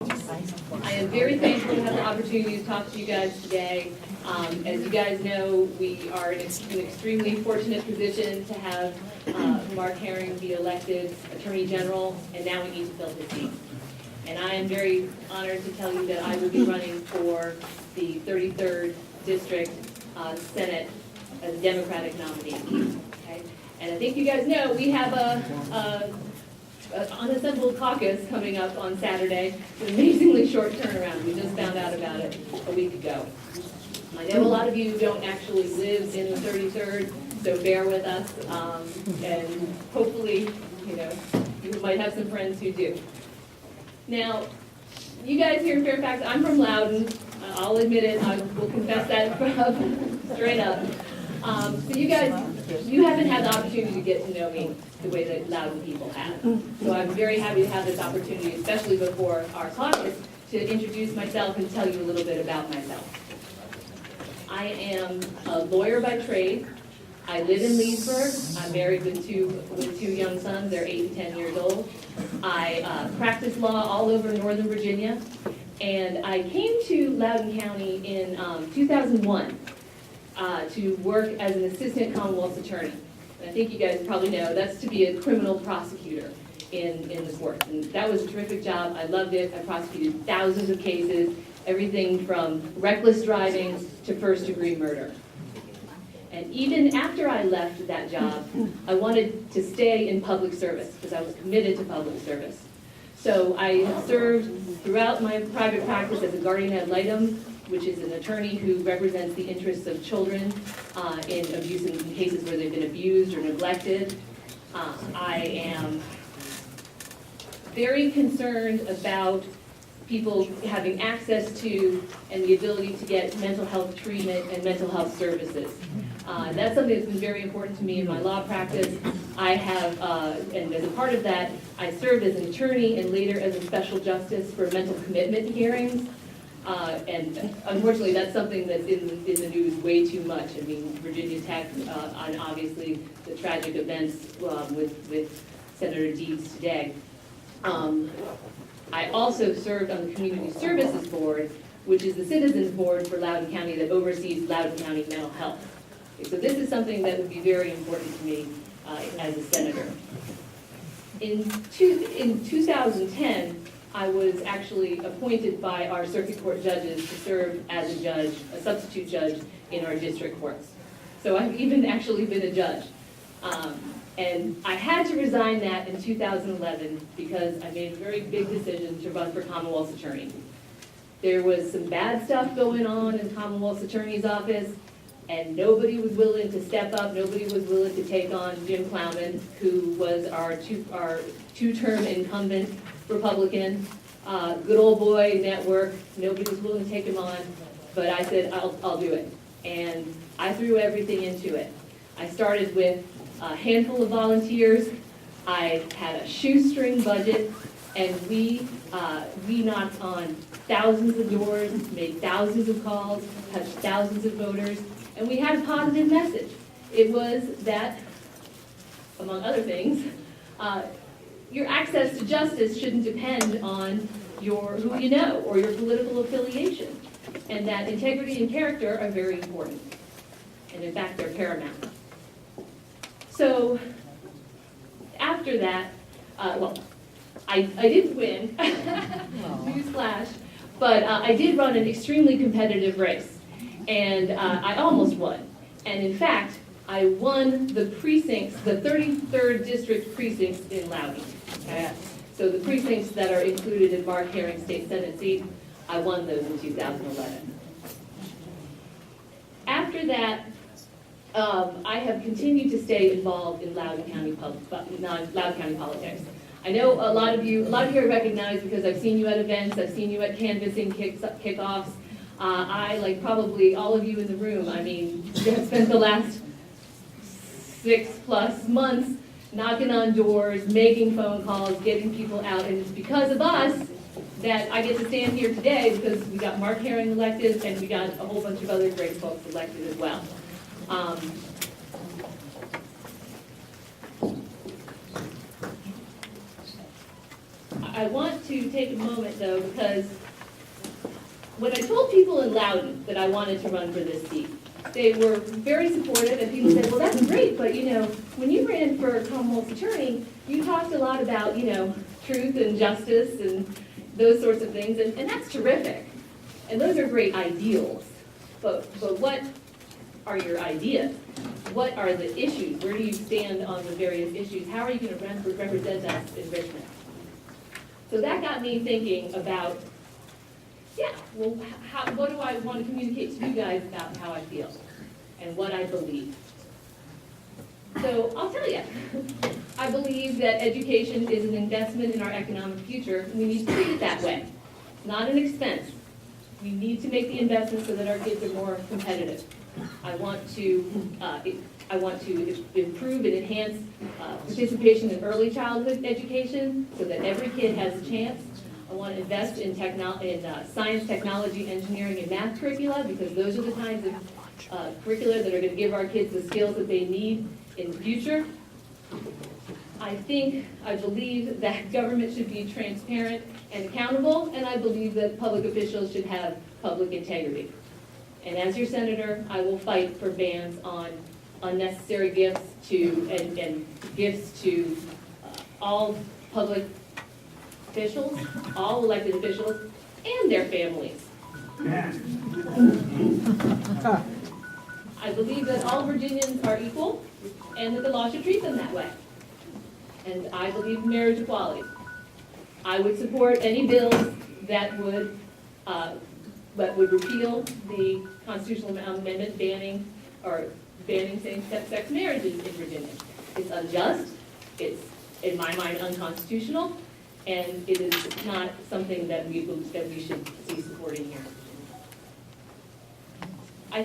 I am very thankful to have the opportunity to talk to you guys today. As you guys know, we are in an extremely fortunate position to have Mark Herring be elected Attorney General, and now we need to fill his seat. And I am very honored to tell you that I will be running for the 33rd District Senate as a Democratic nominee. Okay? And I think you guys know we have an unassembled caucus coming up on Saturday. It's an amazingly short turnaround. We just found out about it a week ago. I know a lot of you don't actually live in the 33rd, so bear with us. And hopefully, you might have some friends who do. Now, you guys here in Fairfax, I'm from Loudoun. I'll admit it. I will confess that straight up. So you guys, you haven't had the opportunity to get to know me the way that Loudoun people have. So I'm very happy to have this opportunity, especially before our caucus, to introduce myself and tell you a little bit about myself. I am a lawyer by trade. I live in Leesburg. I'm married with two young sons. They're 8 and 10 years old. I practice law all over Northern Virginia. And I came to Loudoun County in 2001 to work as an assistant Commonwealth's attorney. And I think you guys probably know that's to be a criminal prosecutor in the courts. And that was a terrific job. I loved it. I prosecuted thousands of cases, everything from reckless driving to first-degree murder. And even after I left that job, I wanted to stay in public service because I was committed to public service. So I served throughout my private practice as a guardian ad litem, which is an attorney who represents the interests of children in cases where they've been abused or neglected. I am very concerned about people having access to and the ability to get mental health treatment and mental health services. That's something that's been very important to me in my law practice. I have, and as a part of that, I served as an attorney and later as a special justice for mental commitment hearings. And unfortunately, that's something that's in the news way too much. I mean, Virginia Tech, and obviously the tragic events with Senator Deeds today. I also served on the Community Services Board, which is the Citizens Board for Loudoun County that oversees Loudoun County mental health. So this is something that would be very important to me as a senator. In 2010, I was actually appointed by our circuit court judges to serve as a judge, a substitute judge in our district courts. So I've even actually been a judge. And I had to resign that in 2011 because I made a very big decision to run for Commonwealth's attorney. There was some bad stuff going on in Commonwealth's attorney's office, and nobody was willing to step up. Nobody was willing to take on Jim Plowman, who was our two-term incumbent Republican, good old boy network. Nobody was willing to take him on, but I said, I'll do it. And I threw everything into it. I started with a handful of volunteers. I had a shoestring budget, and we knocked on thousands of doors, made thousands of calls, touched thousands of voters, and we had a positive message. It was that, among other things, your access to justice shouldn't depend on who you know or your political affiliation, and that integrity and character are very important, and in fact, they're paramount. So after that, I didn't win, newsflash, but I did run an extremely competitive race, and I almost won. And in fact, I won the precincts, the 33rd District precincts in Loudoun. Okay? So the precincts that are included in Mark Herring's state Senate seat, I won those in 2011. After that, I have continued to stay involved in Loudoun County politics. I know a lot of you are recognized because I've seen you at events, I've seen you at canvassing kickoffs. I, like probably all of you in the room, I mean, have spent the last 6+ months knocking on doors, making phone calls, getting people out, and it's because of us that I get to stand here today because we got Mark Herring elected and we got a whole bunch of other great folks elected as well. I I want to take a moment though, because when I told people in Loudoun that I wanted to run for this seat, they were very supportive, and people said, well, that's great, but when you ran for Commonwealth's attorney, you talked a lot about, truth and justice and those sorts of things, and that's terrific. And those are great ideals. But what are your ideas? What are the issues? Where do you stand on the various issues? How are you going to represent us in Richmond? So that got me thinking about, what do I want to communicate to you guys about how I feel and what I believe? So I'll tell you, I believe that education is an investment in our economic future, and we need to treat it that way. It's not an expense. We need to make the investment so that our kids are more competitive. I want to improve and enhance participation in early childhood education so that every kid has a chance. I want to invest in science, technology, engineering, and math curricula, because those are the kinds of curricula that are going to give our kids the skills that they need in the future. I believe that government should be transparent and accountable, and I believe that public officials should have public integrity. And as your senator, I will fight for bans on unnecessary gifts and gifts to all public officials, all elected officials, and their families. I believe that all Virginians are equal and that the law should treat them that way. And I believe in marriage equality. I would support any bills that would repeal the constitutional amendment banning same-sex marriages in Virginia. It's unjust, it's, in my mind, unconstitutional, and it is not something that we should see supporting here. I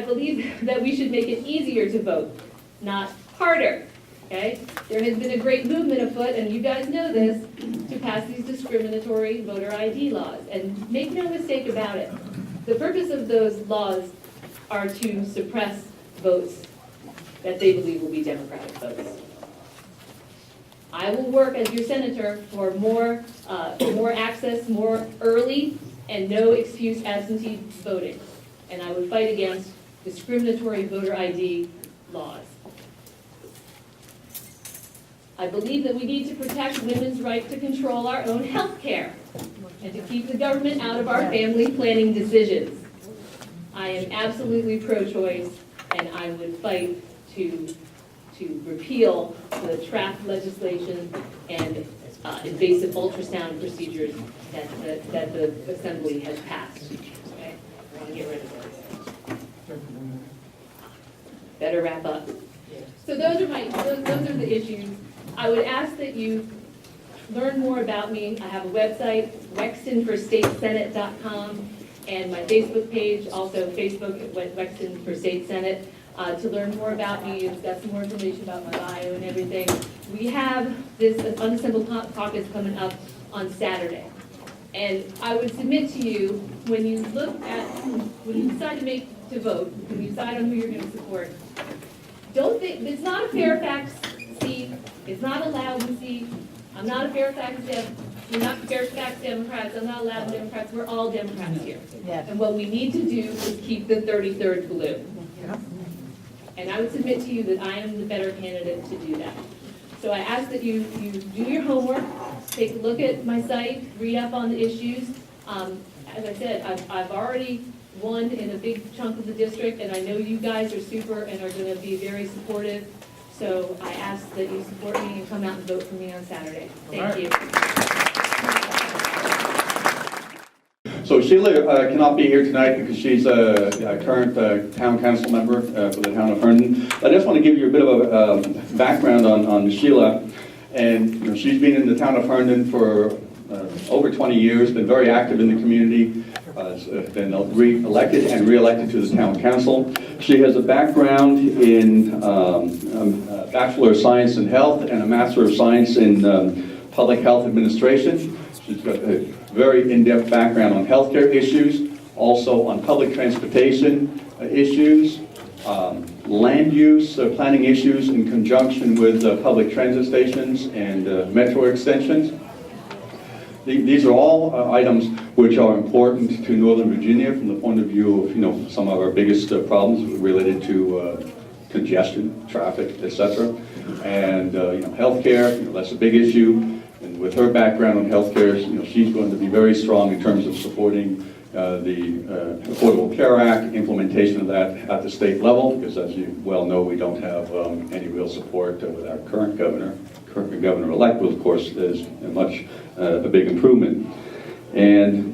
believe that we should make it easier to vote, not harder, okay? There has been a great movement afoot, and you guys know this, to pass these discriminatory voter ID laws. And make no mistake about it, the purpose of those laws are to suppress votes that they believe will be Democratic votes. I will work as your senator for more access, more early, and no excuse absentee voting. And I would fight against discriminatory voter ID laws. I believe that we need to protect women's right to control our own health care and to keep the government out of our family planning decisions. I am absolutely pro-choice, and I would fight to repeal the draft legislation and invasive ultrasound procedures that the Assembly has passed. Okay? I want to get rid of those. Better wrap up. So those are the issues. I would ask that you learn more about me. I have a website, wextonforstatesenate.com, and my Facebook page, also Facebook at Wexton for State Senate. To learn more about me, it's got some more information about my bio and everything. We have this unassembled caucus coming up on Saturday. And I would submit to you, when you decide to vote, when you decide on who you're going to support, don't think, it's not a Fairfax seat, it's not a Loudoun seat. I'm not a Fairfax we're not Fairfax Democrats, I'm not a Loudoun Democrats, we're all Democrats here. Yes. And what we need to do is keep the 33rd blue. Yeah. And I would submit to you that I am the better candidate to do that. So I ask that you do your homework, take a look at my site, read up on the issues. As I said, I've already won in a big chunk of the district, and I know you guys are super and are going to be very supportive. So I ask that you support me and come out and vote for me on Saturday. Thank you. So Sheila cannot be here tonight because she's a current town council member for the town of Herndon. I just want to give you a bit of a background on Sheila. And she's been in the town of Herndon for over 20 years, been very active in the community, been elected and re-elected to the town council. She has a background in a Bachelor of Science in Health and a Master of Science in Public Health Administration. She's got a very in-depth background on healthcare issues, also on public transportation issues, land use planning issues in conjunction with public transit stations and metro extensions. These are all items which are important to Northern Virginia from the point of view of, some of our biggest problems related to congestion, traffic, etc. And, healthcare, that's a big issue. And with her background in healthcare, she's going to be very strong in terms of supporting the Affordable Care Act, implementation of that at the state level, because as you well know, we don't have any real support with our current governor. Current governor-elect, of course, is a big improvement. And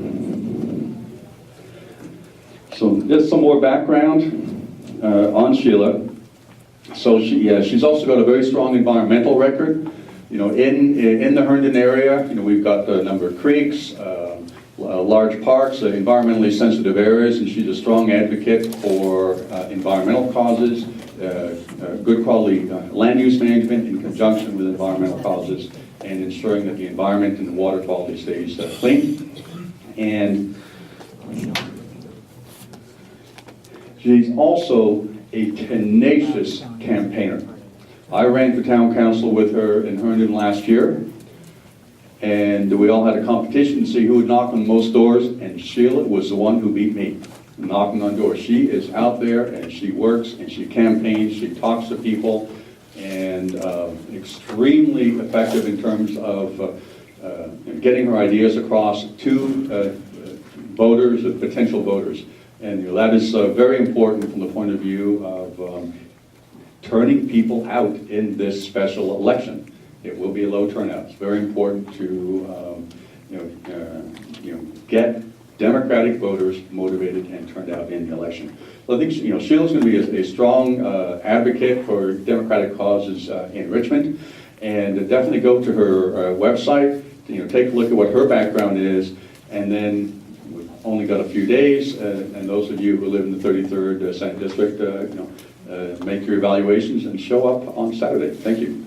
so just some more background on Sheila. So she's also got a very strong environmental record. In the Herndon area, we've got a number of creeks, large parks, environmentally sensitive areas, and she's a strong advocate for environmental causes, good quality land use management in conjunction with environmental causes, and ensuring that the environment and the water quality stays clean. And she's also a tenacious campaigner. I ran for town council with her in Herndon last year, and we all had a competition to see who would knock on most doors, and Sheila was the one who beat me, knocking on doors. She is out there, and she works, and she campaigns, she talks to people, and extremely effective in terms of getting her ideas across to voters, potential voters. And that is very important from the point of view of turning people out in this special election. It will be a low turnout. It's very important to get Democratic voters motivated and turned out in the election. So I think Sheila's going to be a strong advocate for Democratic causes in Richmond, and definitely go to her website. Take a look at what her background is, and then we've only got a few days. And those of you who live in the 33rd Senate District, make your evaluations and show up on Saturday. Thank you.